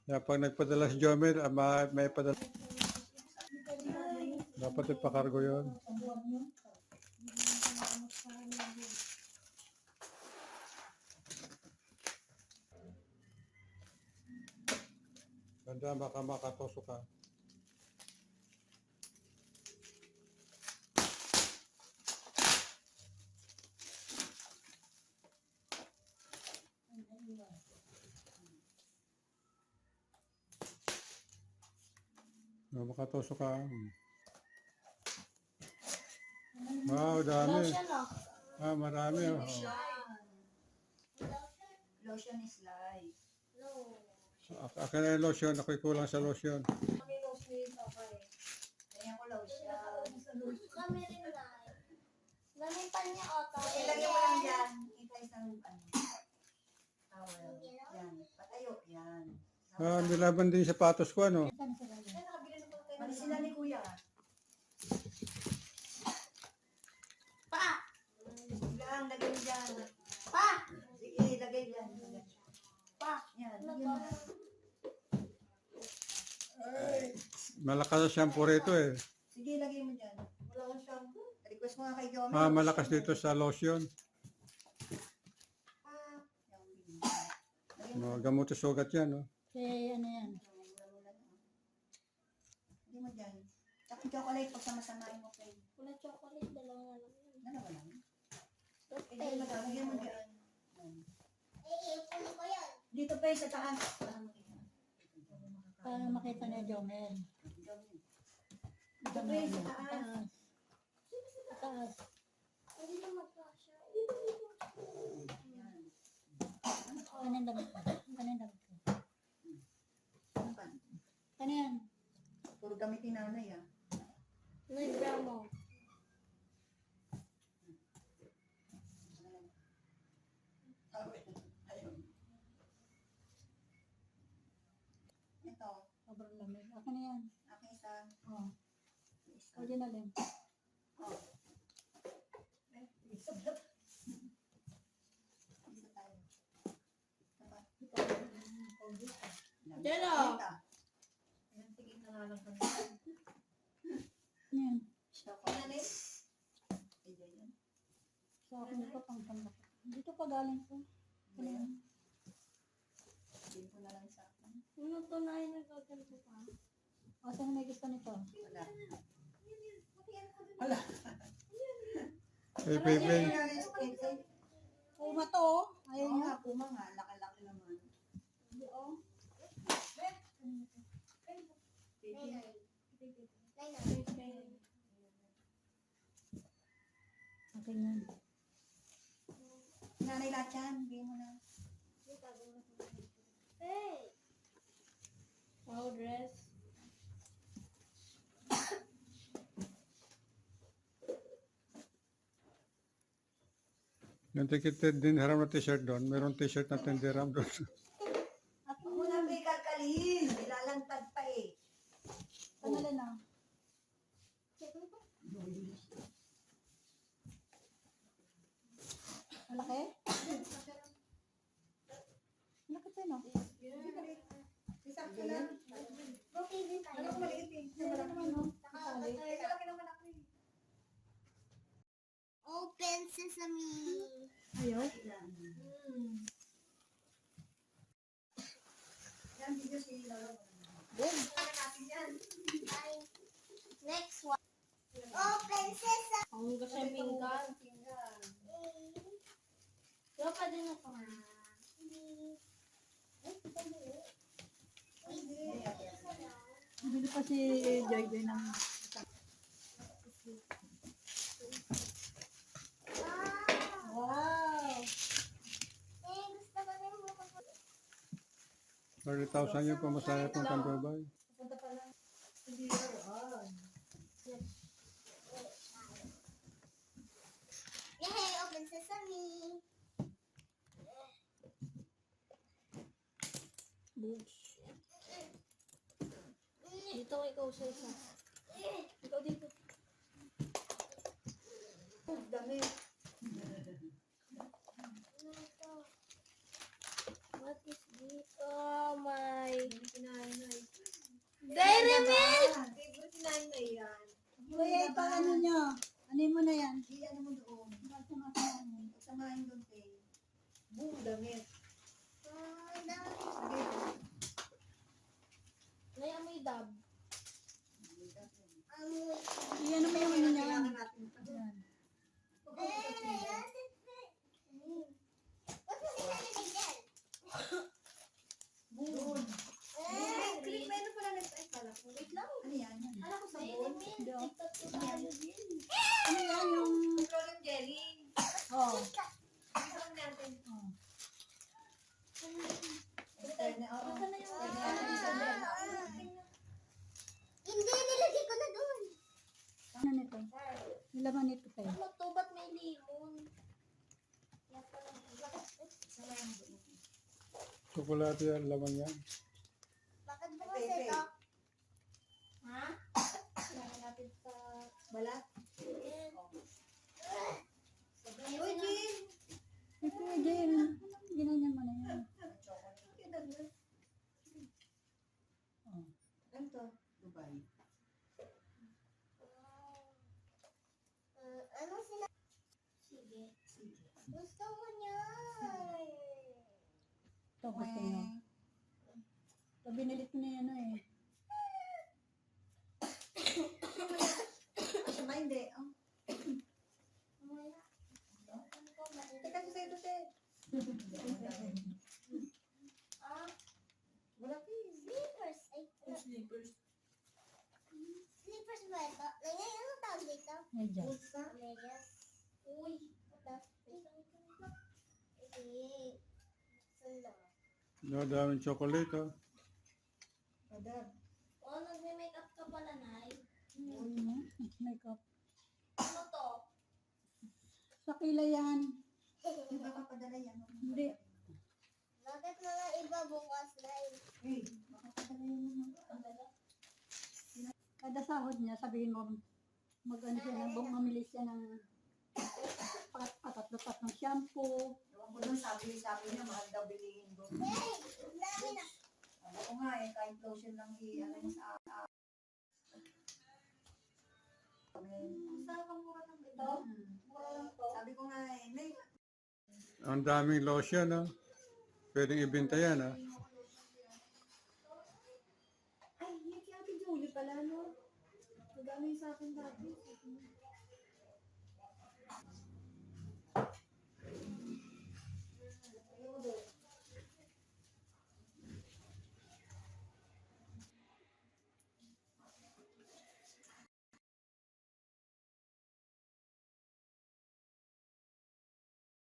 Kaya pag nagpadala si Jomer, may padala. Dapat ipakargo yun. Ganda, baka makatoso ka. Makatoso ka. Wow, dami. Marami. Oh. Lotion is life. Akin na yung lotion. Ako'y kulang sa lotion. Kami lotion, okay. Kaya ko lotion. Kami rin na. Namitan niya ata. Ilagay mo lang dyan. Ito isang towel. Yan. Patayo. Yan. Nilaban din yung sapatos ko, ano? Mali sila ni Kuya. Pa! Lang, lagay mo dyan. Pa! Sige, lagay dyan. Pa! Yan. Lagyan mo. Malakas ang shampoo rito eh. Sige, lagay mo dyan. Wala kang shampoo. Request mo nga kay Jomer. Malakas dito sa lotion. Gamot sa sugat yan, no? Kaya ano yan? Hindi mo dyan. Tsaka chocolate pag samasamahin mo kayo. Wala chocolate, dalawa na lang yun. Dalawa lang. Lagyan mo dyan. Lagyan mo dyan. Ipon ko yan. Dito pa sa taas. Para makita niya Jomel. Dito pa sa taas. Sa taas. Hindi na magkasya. Kanin damit ko. Kanin damit ko. Ano yan? Puro gamit ni nanay ah. Nagbra mo. Ayun. Ito. Sobrang lamig. Akin na yan. Aking isa. Oh. Isa. Pwede na din. Oh. Isa ba? Isa tayo. Jelo! Ayan, sige na lang kami. Ano yan? Chocolate. Ito yun. Sa akin ito pang tambak. Dito pa galing ko. Ano yan? Din ko na lang sa akin. Ano to na yung nagkaganto pa? O, saan may gusto nito? Wala. Wala. Hey, baby. Puma to, oh. Ayun Oo nga. nga, puma nga. Laki-laki naman. Oh. Akin yan. Nanay lahat yan. Bigyan mo na. Hey! Wow, dress. Yung tikited din haram na t-shirt doon. Mayroong t-shirt na tindiram doon. Ako na may kalkalin. Nilalantad pa eh. Panalo na. Malaki? Malaki pa no? Isang lang. Okay din tayo. Ano maliit eh. Wala naman no? Malaki naman ako eh. Open sesame. Ayaw? Yan, video sila. Boom! Ay, next one. Open sesame. Ang gusto yung pinggan. Diba pa din ako? Bili pa si Joy Joy ng... Wow! Eh, gusto ko rin mo ko. 30,000 yung pamasaya kong Kandubay. Punta pa lang. Hindi yun. Yay, open sesame. Boots. Dito ikaw sa isa. Ikaw dito. Dami. What is this? Oh my. namin doon, te. Boom, damit. Sige. May amoy dab. Iyan mo yung ano niya. Kailangan natin. Yan. Boom. Green, may ano pala next ay pala ko. Wait lang. Ano yan? Ano ko sabon? Hindi, oh. Ano Ano yan yung... Petroleum jelly. Oh. Ano natin? Oh. Spread na, oo. Nasaan na yung- Spread na natin sa bread. Hindi, nilagay ko na doon. Ano nito? Nilaman nito tayo. Ano to? Ba't may limon? Yan pala. Sama yung buo. Chocolate yan, laman yan. Bakit Pepe. kasi ito? Ha? Kailangan natin sa... Balat. Sabihin Uy, na. Jin! Ito, Jane. Ginanyan mo na yan. Oh. Ano to? Dubai. Ano sila? Sige. Sige. Gusto mo niyan. Ito, gusto nyo. Ito, binili ko na yan eh. Masama hindi. Oh. Wala. Ano ko ba? Teka, sa'yo to, te. Ah, Wala ka eh. slippers. Ay, Slippers. slippers ba ito? Nangyay, ano tawag dito? Medyo. Bulsa. Megas. Uy, wala. Hindi. Sala. No, daming chocolate, oh. Madam. Oh, nagme-makeup ka pala, Nay. Makeup. Ano to? Sa kilay yan. Hindi ba kapadala yan? Hindi. Bakit na lang iba bukas, Nay? Hey, makapadala yan. Kada sahod niya, sabihin mo, mag-ano siya ng mamili siya ng patatlo-tatlong shampoo. Ewan ko doon, sabi niya, mahal daw bilihin doon. Hey, dami na. Ano ko nga eh, kahit lotion lang ano mo sa Saan kang mura ng ito? Mura lang to. Sabi ko nga eh, may Ang daming lotion, oh. Pwedeng ibenta yan, ah. ay, hindi kaya Ate Julie pala, no? Nag-ano yung sa akin dati.